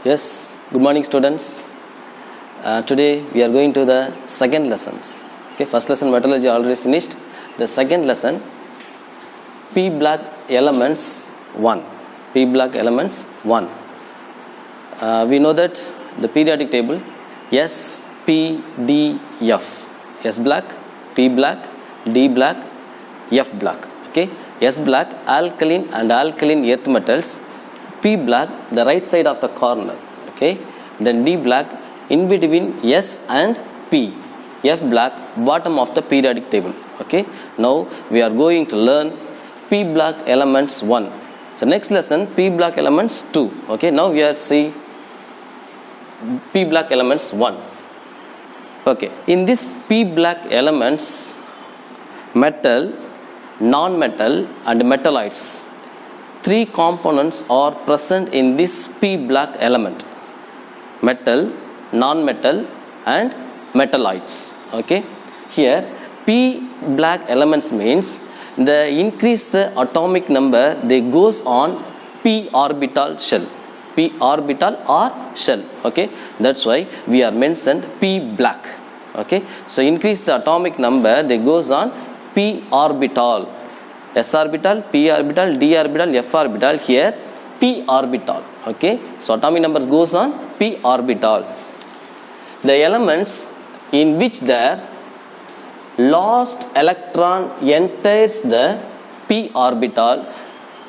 Yes, good morning students. Today we are going to the second lessons. Okay, first lesson metallurgy already finished. The second lesson, P block elements 1. P block elements 1. We know that the periodic table S, P, D, F. S block, P block, D block, F block. Okay, S block alkaline and alkaline earth metals. P block the right side of the corner. Okay, then D block in between S and P. F block bottom of the periodic table. Okay, now we are going to learn P block elements 1. So next lesson P block elements 2. Okay, now we are seeing P block elements 1. Okay, in this P block elements, metal, non-metal and metalloids, 3 components are present in this P block element: metal, non-metal and metalloids. Okay, here P block elements means the increase the atomic number, they goes on P orbital shell. P orbital or shell. Okay, that's why we are mentioned P block. Okay, so increase the atomic number, they goes on P orbital. S orbital, P orbital, D orbital, F orbital. Here P orbital. Okay, so atomic number goes on P orbital. The elements in which the last electron enters the P orbital,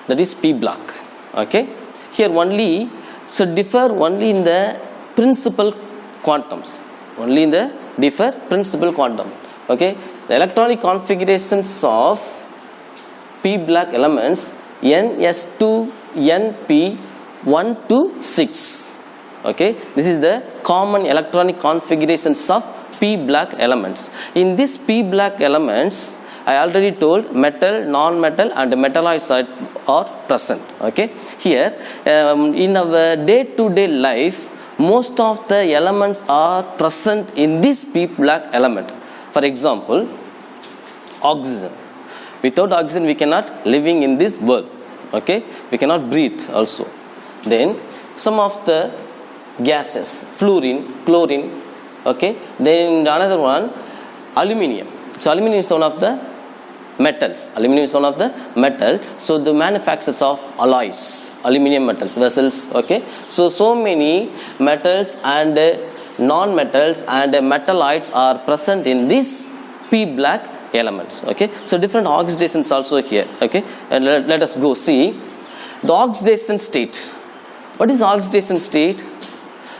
that is P block. Okay, here only, so differ only in the principal quantums. Only in the differ principal quantum. Okay, the electronic configurations of P block elements NS2 NP 1 to 6. Okay, this is the common electronic configurations of P block elements. In this P block elements, I already told metal, non-metal and metalloids are present. Okay, here in our day-to-day life, most of the elements are present in this P block element. For example, oxygen. Without oxygen we cannot living in this world. Okay, we cannot breathe also. Then some of the gases, fluorine, chlorine. Okay, then another one, aluminium. So aluminium is one of the metals. Aluminium is one of the metal. So the manufacturers of alloys, aluminium metals, vessels. Okay, so many metals and non-metals and metalloids are present in this P block elements. Okay, so different oxidations also here. Okay, and let us go see the oxidation state. What is oxidation state?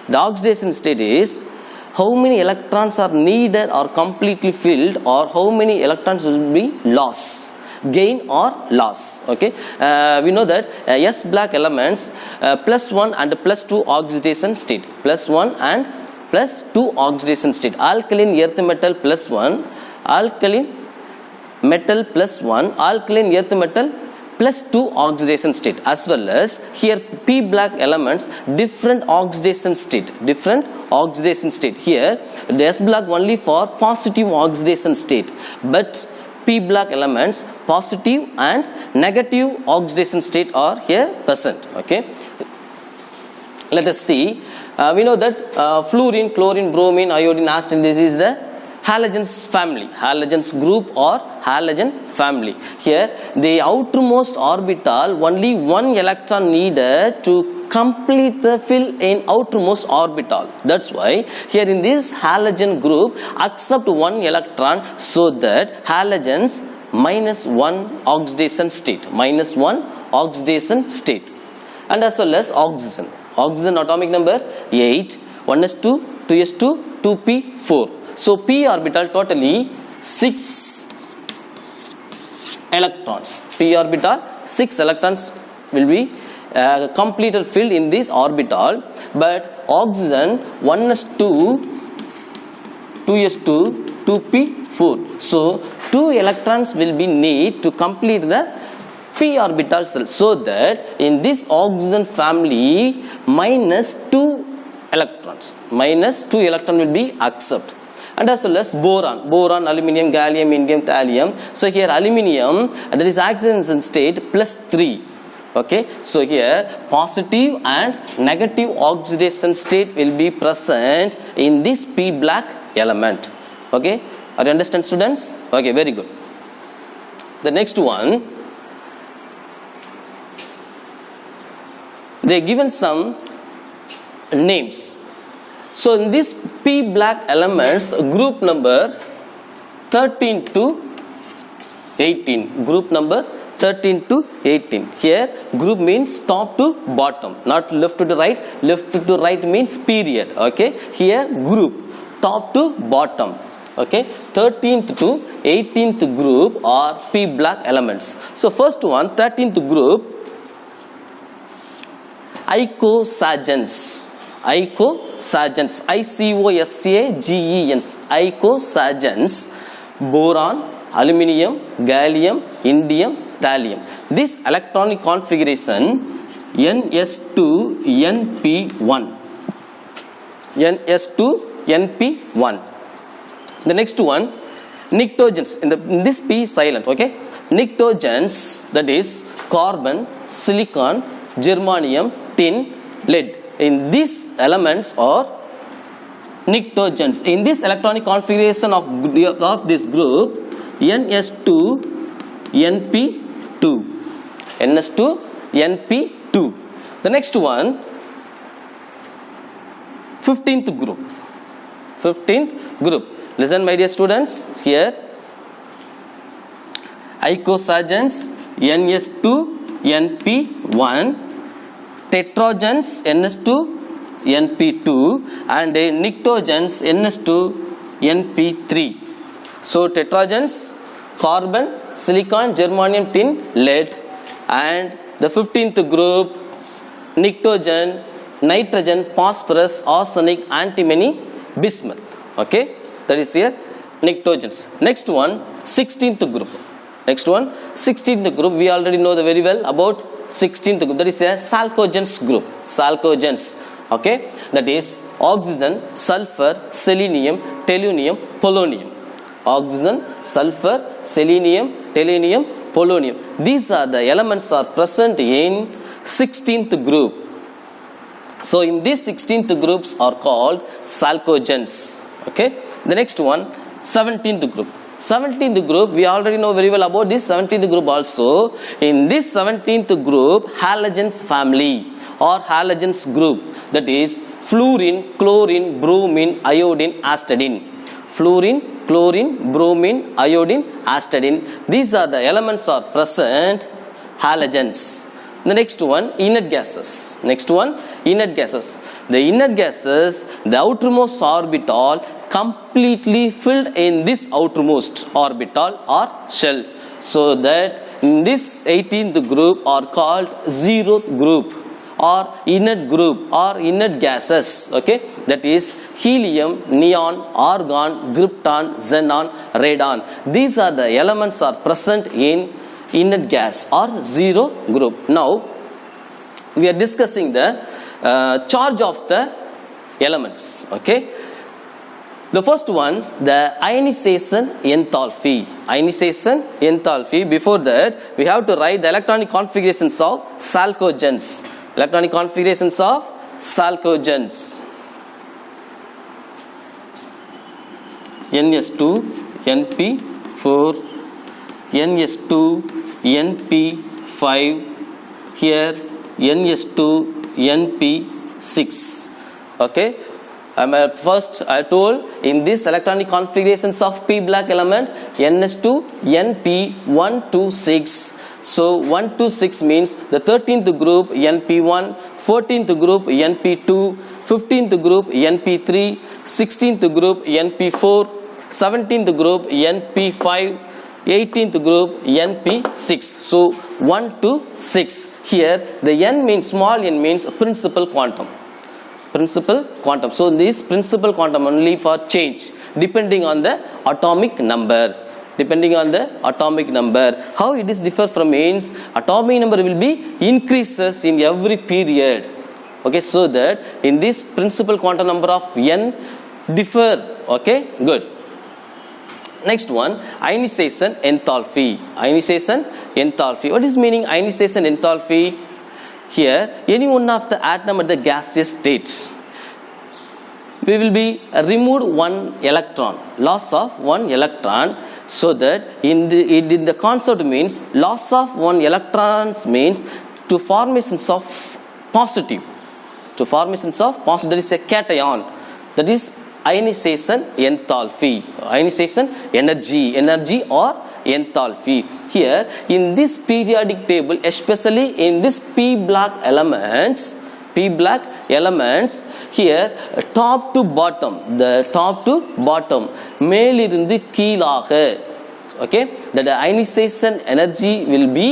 The oxidation state is how many electrons are needed or completely filled, or how many electrons will be lost, gain or loss. Okay, we know that S block elements +1 and +2 oxidation state, +1 and +2 oxidation state. Alkaline earth metal +1, alkaline metal +1, alkaline earth metal +2 oxidation state, as well as here P block elements different oxidation state, different oxidation state. Here the S block only for positive oxidation state, but P block elements positive and negative oxidation state are here present. Okay, let us see. We know that fluorine, chlorine, bromine, iodine, arsen, this is the halogens family, halogens group or halogen family. Here the outermost orbital, only one electron needed to complete the fill in outermost orbital. That's why here in this halogen group accept one electron, so that halogens -1 oxidation state, -1 oxidation state. And as well as oxygen. Oxygen atomic number 8, 1s2, 2s2, 2p4. So P orbital totally 6 electrons. P orbital 6 electrons will be completed filled in this orbital, but oxygen 1s2, 2s2, 2p4. So 2 electrons will be need to complete the P orbital cell, so that in this oxygen family -2 electrons, -2 electron will be accepted. And as well as boron, aluminium, gallium, indium, thallium. So here aluminium, that is oxidation state +3. Okay, so here positive and negative oxidation state will be present in this P black element. Okay, are you understand, students? Okay, very good. The next one, they given some names. So in this P black elements, group number 13 to 18, group number 13 to 18. Here group means top to bottom, not left to right. Left to right means period. Okay, here group top to bottom. Okay, 13th to 18th group are P black elements. So first one, 13th group, icosagens. Icosagens, ICOSAGENs, icosagens, boron, aluminium, gallium, indium, thallium. This electronic configuration NS2NP1. NS2NP1. The next one, pnictogens. In this P is silent. Okay, pnictogens, that is carbon, silicon, germanium, tin, lead. In these elements are pnictogens. In this electronic configuration of this group, NS2NP2. NS2NP2. The next one, 15th group. 15th group. Listen, my dear students, here icosagens, NS2NP1, tetrogens, NS2NP2, and pnictogens, NS2NP3. So tetrogens, carbon, silicon, germanium, tin, lead, and the 15th group, pnictogen, nitrogen, phosphorus, arsenic, antimony, bismuth. Okay, that is here pnictogens. Next one, 16th group. Next one, 16th group, we already know very well about 16th group, that is a chalcogens group. Chalcogens. Okay, that is oxygen, sulfur, selenium, tellurium, polonium. Oxygen, sulfur, selenium, tellurium, polonium. These are the elements are present in 16th group. So in these 16th groups are called chalcogens. Okay, the next one, 17th group. 17th group, we already know very well about this 17th group also. In this 17th group, halogens family or halogens group, that is fluorine, chlorine, bromine, iodine, astadine. Fluorine, chlorine, bromine, iodine, astadine. These are the elements are present, halogens. The next one, inert gases. Next one, inert gases. The inert gases, the outermost orbital completely filled in this outermost orbital or shell. So that in this 18th group are called zeroth group or inert group or inert gases. Okay, that is helium, neon, argon, krypton, xenon, radon. These are the elements are present in inert gas or zero group. Now we are discussing the charge of the elements. Okay, the first one, the ionization enthalpy. Ionization enthalpy. Before that, we have to write the electronic configurations of chalcogens. Electronic configurations of chalcogens. NS2 NP4, NS2 NP5, here NS2 NP6. Okay, first I told in this electronic configurations of P black element, NS2 NP1 to 6. So 1 to 6 means the 13th group NP1, 14th group NP2, 15th group NP3, 16th group NP4, 17th group NP5, 18th group NP6. So 1 to 6. Here the N means small n means principal quantum. Principal quantum. So this principal quantum only for change depending on the atomic number. Depending on the atomic number. How it is differ from means atomic number will be increases in every period. Okay, so that in this principal quantum number of n differ. Okay, good. Next one, ionization enthalpy. Ionization enthalpy. What is meaning ionization enthalpy? Here, any one of the atom at the gaseous state, we will be removed one electron, loss of one electron, so that in the concept means loss of one electrons means to formations of positive, that is a cation, that is ionization enthalpy, ionization energy or enthalpy. Here in this periodic table, especially in this p black elements, here top to bottom, மேலிருந்து கீழாக, okay, that the ionization energy will be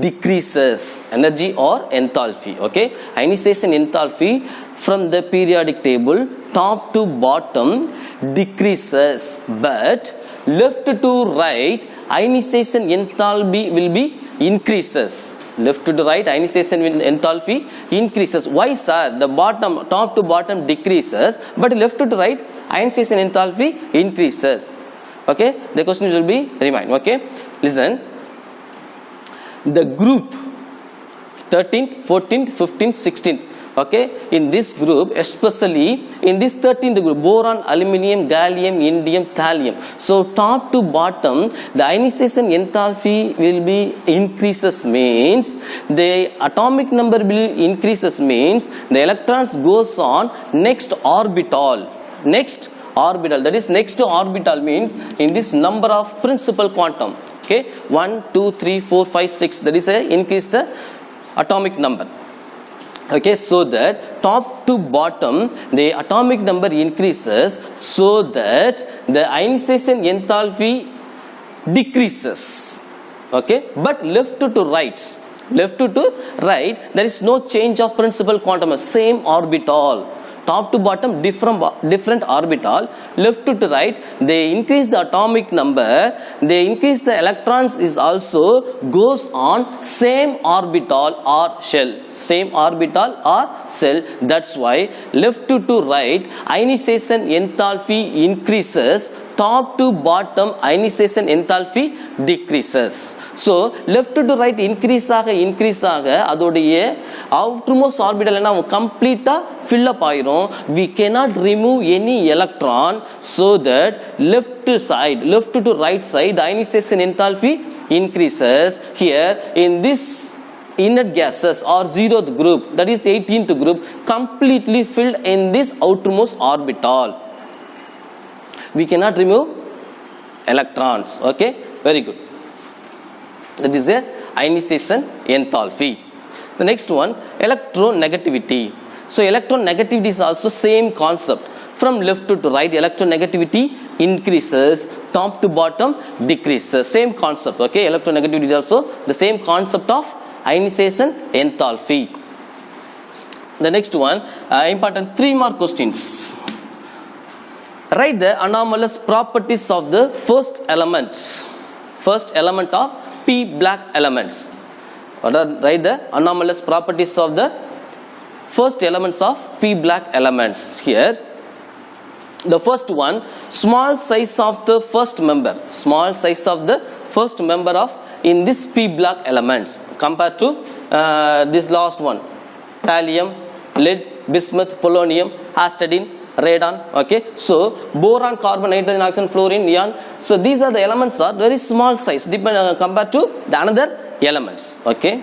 decreases, energy or enthalpy, okay, ionization enthalpy from the periodic table top to bottom decreases, but left to right ionization enthalpy will be increases. Left to right ionization enthalpy increases. Why, sir? The top to bottom decreases, but left to right ionization enthalpy increases. Okay, the question will be remind. Okay, listen, the group 13th, 14th, 15th, 16th, okay, in this group, especially in this 13th group, boron, aluminium, gallium, indium, thallium, so top to bottom the ionization enthalpy will be increases, means the atomic number will increases, means the electrons goes on next orbital, that is next orbital, means in this number of principal quantum, okay, 1 2 3 4 5 6, that is a increase the atomic number. Okay, so that top to bottom the atomic number increases, so that the ionization enthalpy decreases, okay, but left to right there is no change of principal quantum, same orbital, top to bottom different orbital, left to right they increase the atomic number, they increase the electrons is also goes on same orbital or shell, that's why left to right ionization enthalpy increases, top to bottom ionization enthalpy decreases. So left to right increase ஆக அதோடைய outermost orbital என்ன கம்ப்ளீட்டா fill up ஆயிரும். We cannot remove any electron, so that left to right side the ionization enthalpy increases. Here in this inert gases or 0th group, that is 18th group, completely filled in this outermost orbital, we cannot remove electrons. Okay, very good, that is a ionization enthalpy. The next one, electronegativity. So electronegativity is also same concept, from left to right electronegativity increases, top to bottom decreases, same concept. Okay, electronegativity is also the same concept of ionization enthalpy. The next one, important 3 more questions. Write the anomalous properties of the first element of p black elements. Write the anomalous properties of the first elements of p black elements. Here the first one, small size of the first member of in this p black elements compared to this last one, thallium, lead, bismuth, polonium, hastidine, radon. Okay, so boron, carbon, nitrogen, oxygen, fluorine, neon, so these are the elements are very small size compared to the another elements. Okay,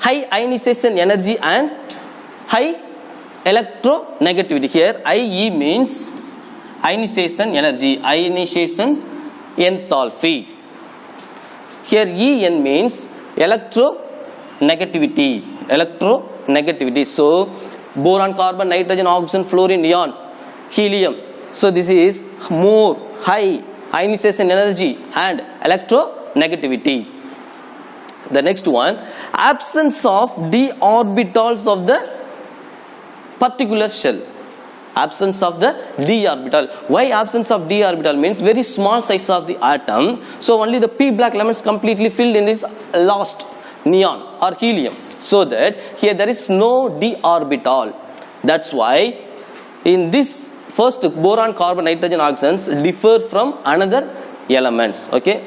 high ionization energy and high electronegativity. Here IE means ionization energy, ionization enthalpy. Here En means electronegativity. So boron, carbon, nitrogen, oxygen, fluorine, neon, helium, so this is more high ionization energy and electronegativity. The next one, absence of d orbitals of the particular shell. Absence of the d orbital. Why absence of d orbital? Means very small size of the atom, so only the p black elements completely filled in this last neon or helium, so that here there is no d orbital. That's why in this first boron, carbon, nitrogen, oxygens differ from another elements. Okay.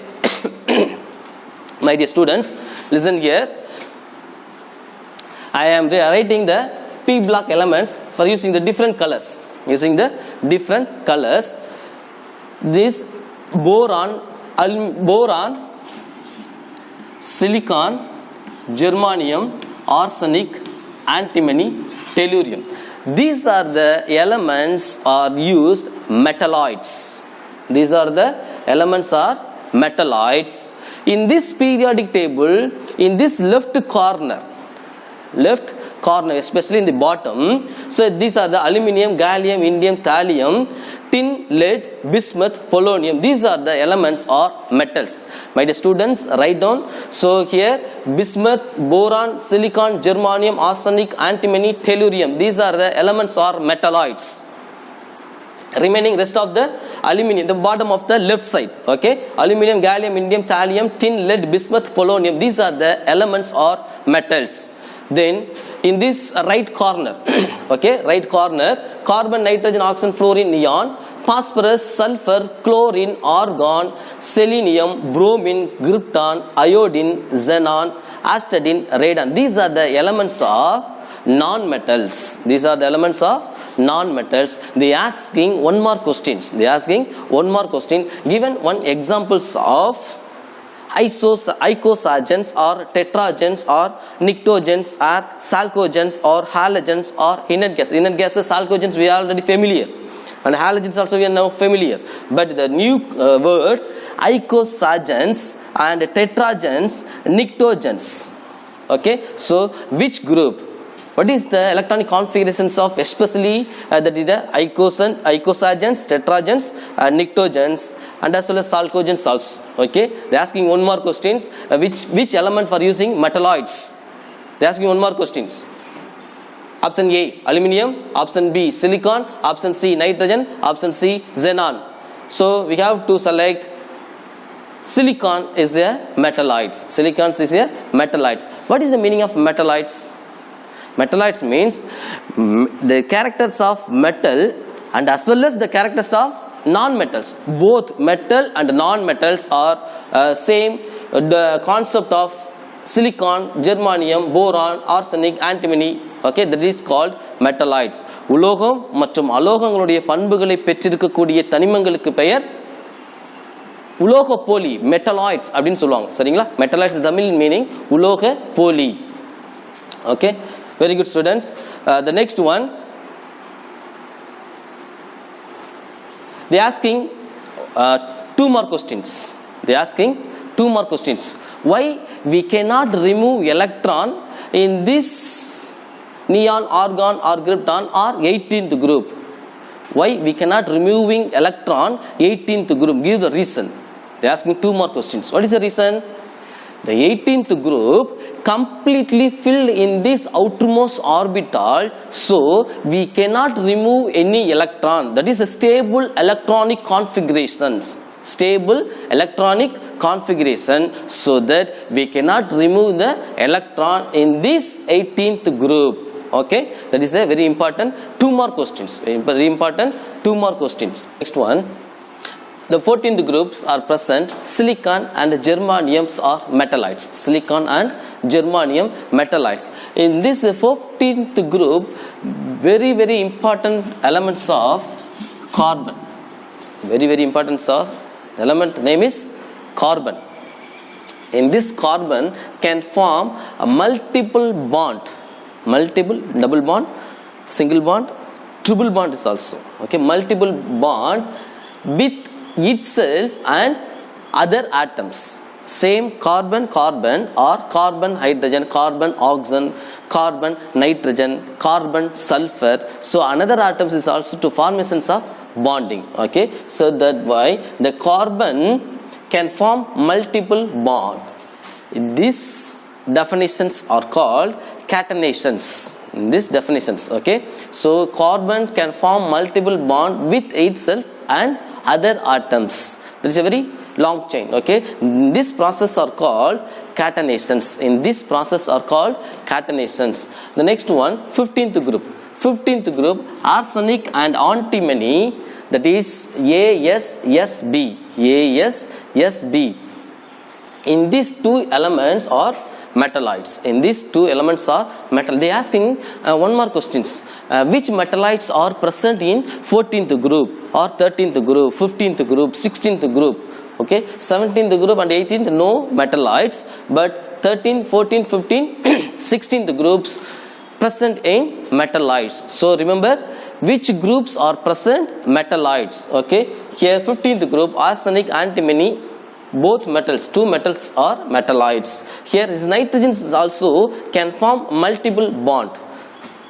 My dear students, listen here. I am writing the p block elements for using the different colors. Using the different colors. This boron, silicon, germanium, arsenic, antimony, tellurium. These are the elements are used metalloids. These are the elements are metalloids. In this periodic table, in this left corner, especially in the bottom, so these are the aluminum, gallium, indium, thallium, tin, lead, bismuth, polonium. These are the elements or metals. My dear students, write down. So here bismuth, boron, silicon, germanium, arsenic, antimony, tellurium. These are the elements or metalloids. Remaining rest of the aluminum, the bottom of the left side. Okay, aluminum, gallium, indium, thallium, tin, lead, bismuth, polonium. These are the elements or metals. Then in this right corner, okay, right corner, carbon, nitrogen, oxygen, fluorine, neon, phosphorus, sulfur, chlorine, argon, selenium, bromine, krypton, iodine, xenon, astatine, radon. These are the elements of non-metals. These are the elements of non-metals. They asking one more questions. Given one examples of icosagens or tetragens or pnictogens or chalcogens or halogens or inert gas. Inert gases, chalcogens we are already familiar, and halogens also we are now familiar. But the new word icosagens and tetragens, pnictogens. Okay, so which group? What is the electronic configurations of especially that is the icosagens, tetragens, pnictogens, and as well as chalcogens also. Okay, they are asking one more questions. Which element for using metalloids? They are asking one more questions. Option A aluminum, option B silicon, option C nitrogen, option C xenon. So we have to select silicon is a metalloids. Silicon is a metalloids. What is the meaning of metalloids? Metalloids means the characters of metal and as well as the characters of non-metals. Both metal and non-metals are same. The concept of silicon, germanium, boron, arsenic, antimony. Okay, that is called metalloids. உலோகம் மற்றும் அலோகங்களுடைய பண்புகளை பெற்றிருக்கக்கூடிய தனிமங்களுக்கு பெயர் உலோக போலி, metalloids அப்படின்னு சொல்லுவாங்க. சரிங்களா? மெட்டலாய்ட்ஸ் தமிழ் மீனிங் உலோக போலி. Okay, very good students. The next one, they asking two more questions. Why we cannot remove electron in this neon, argon or krypton or 18th group? Why we cannot removing electron 18th group? Give the reason. They asking two more questions. What is the reason? The 18th group completely filled in this outermost orbital, so we cannot remove any electron. That is a stable electronic configurations. So that we cannot remove the electron in this 18th group. Okay, that is a very important two more questions. Next one, the 14th groups are present. Silicon and germaniums are metalloids. In this 14th group, very important elements of carbon. Element name is carbon. In this carbon can form a multiple double bond, single bond, triple bond is also. Okay, multiple bond with itself and other atoms. Same carbon or carbon hydrogen, carbon oxygen, carbon nitrogen, carbon sulfur. So another atoms is also to formations of bonding. Okay, so that why the carbon can form multiple bond. These definitions are called catenations. Okay, so carbon can form multiple bond with itself and other atoms. There is a very long chain. Okay, this process are called catenations. The next one, 15th group. 15th group arsenic and antimony, that is AsSB. AsSB. In these two elements are metalloids. In these two elements are metal. They are asking one more questions. Which metalloids are present in 14th group or 13th group, 15th group, 16th group? Okay, 17th group and 18th no metalloids, but 13, 14, 15, 16th groups present in metalloids. So remember which groups are present? Metalloids. Okay, here 15th group arsenic, antimony, both metals, two metals are metalloids. Here is nitrogen also can form multiple bond.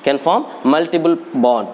Can form multiple bond.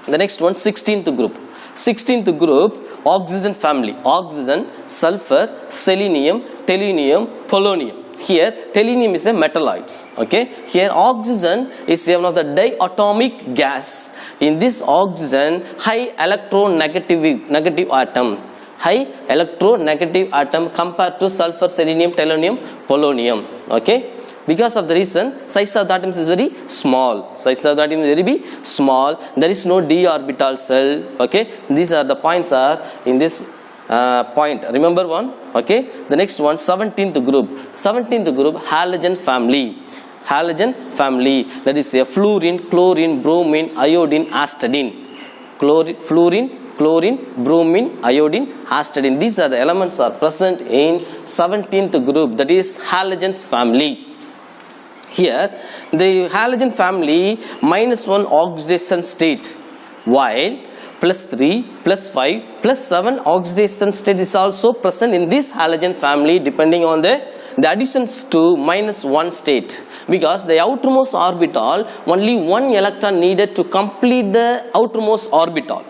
The next one 16th group. 16th group oxygen family. Oxygen, sulfur, selenium, tellurium, polonium. Here tellurium is a metalloids. Okay. Here oxygen is one of the diatomic gas. In this oxygen high electronegative atom. High electronegative atom compared to sulfur, selenium, tellurium, polonium. Okay. Because of the reason size of the atoms is very small. Size of the atom is very small. There is no d orbital cell. Okay. These are the points are in this point. Remember one. Okay. The next one 17th group. 17th group halogen family. Halogen family, that is a fluorine, chlorine, bromine, iodine, astidine. Fluorine, chlorine, bromine, iodine, astidine. These are the elements are present in 17th group, that is halogens family. Here the halogen family -1 oxidation state, while +3, +5, +7 oxidation state is also present in this halogen family, depending on the additions to -1 state, because the outermost orbital only one electron needed to complete the outermost orbital.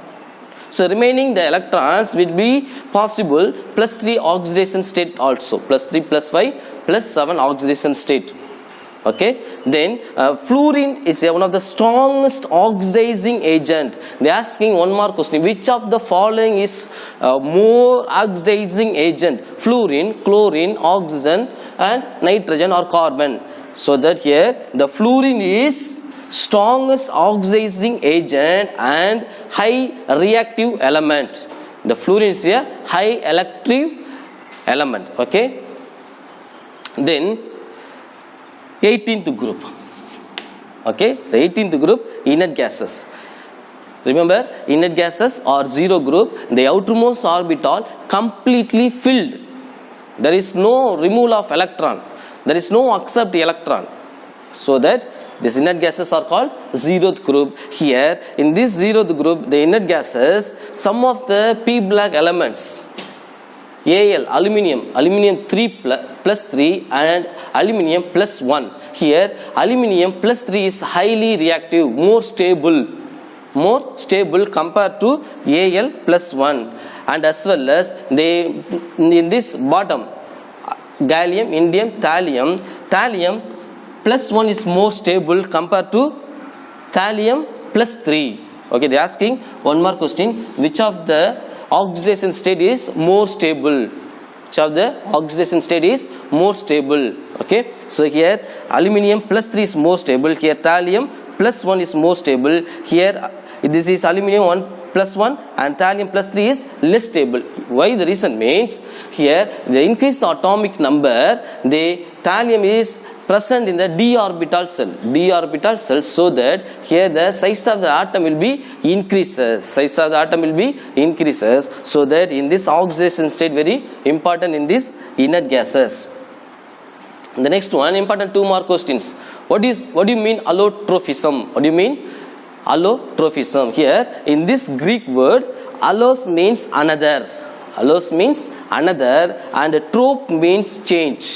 So remaining the electrons will be possible +3 oxidation state also, +3, +5, +7 oxidation state. Okay, then fluorine is one of the strongest oxidizing agent. They are asking one more question: which of the following is more oxidizing agent? Fluorine, chlorine, oxygen, and nitrogen or carbon. So that here the fluorine is strongest oxidizing agent and high reactive element. The fluorine is a high electric element. Okay, then 18th group. Okay, the 18th group inert gases. Remember, inert gases are zero group. The outermost orbital completely filled. There is no removal of electron. There is no accept electron. So that these inert gases are called zeroth group. Here in this zeroth group, the inert gases, some of the p black elements, Al, aluminium 3 plus 3 and aluminium plus 1. Here aluminium plus 3 is highly reactive, more stable compared to Al plus 1, and as well as they in this bottom gallium, indium, thallium plus 1 is more stable compared to thallium plus 3. Okay, they are asking one more question: which of the oxidation state is more stable? Which of the oxidation state is more stable? Okay, so here aluminium plus 3 is more stable. Here thallium plus 1 is more stable. Here this is aluminium 1 plus 1 and thallium plus 3 is less stable. Why? The reason means here they increase the atomic number, the thallium is present in the d orbital cell, so that here the size of the atom will be increases. So that in this oxidation state very important in this inert gases. The next one important, two more questions. What do you mean allotrophism? What do you mean allotrophism? Here in this Greek word, allos means another, and trop means change.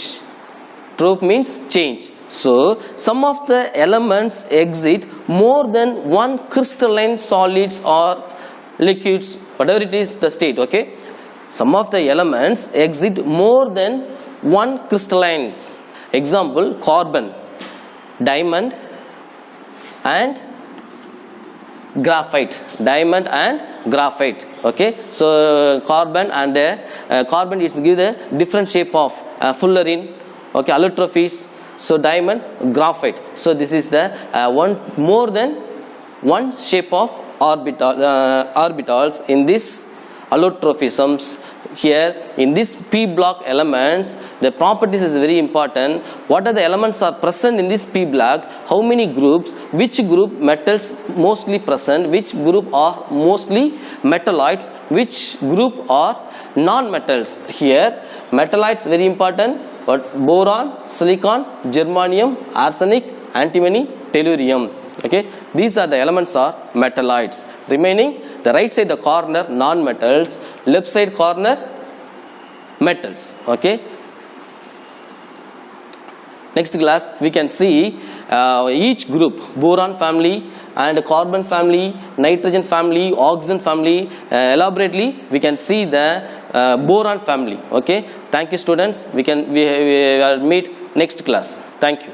So some of the elements exit more than one crystalline solids or liquids, whatever it is the state. Okay, some of the elements exit more than one crystalline. Example: carbon, diamond and graphite. Okay, so carbon is give the different shape of fullerene. Okay, allotrophies. So diamond, graphite. So this is the one more than one shape of orbitals in this allotrophisms. Here in this p block elements, the properties is very important. What are the elements are present in this p block, how many groups, which group metals mostly present, which group are mostly metalloids, which group are non-metals. Here metalloids very important, but boron, silicon, germanium, arsenic, antimony, tellurium. Okay, these are the elements are metalloids. Remaining the right side the corner non-metals, left side corner metals. Okay, next class we can see each group, boron family and carbon family, nitrogen family, oxygen family. Elaborately we can see the boron family. Okay, thank you students. We will meet next class. Thank you.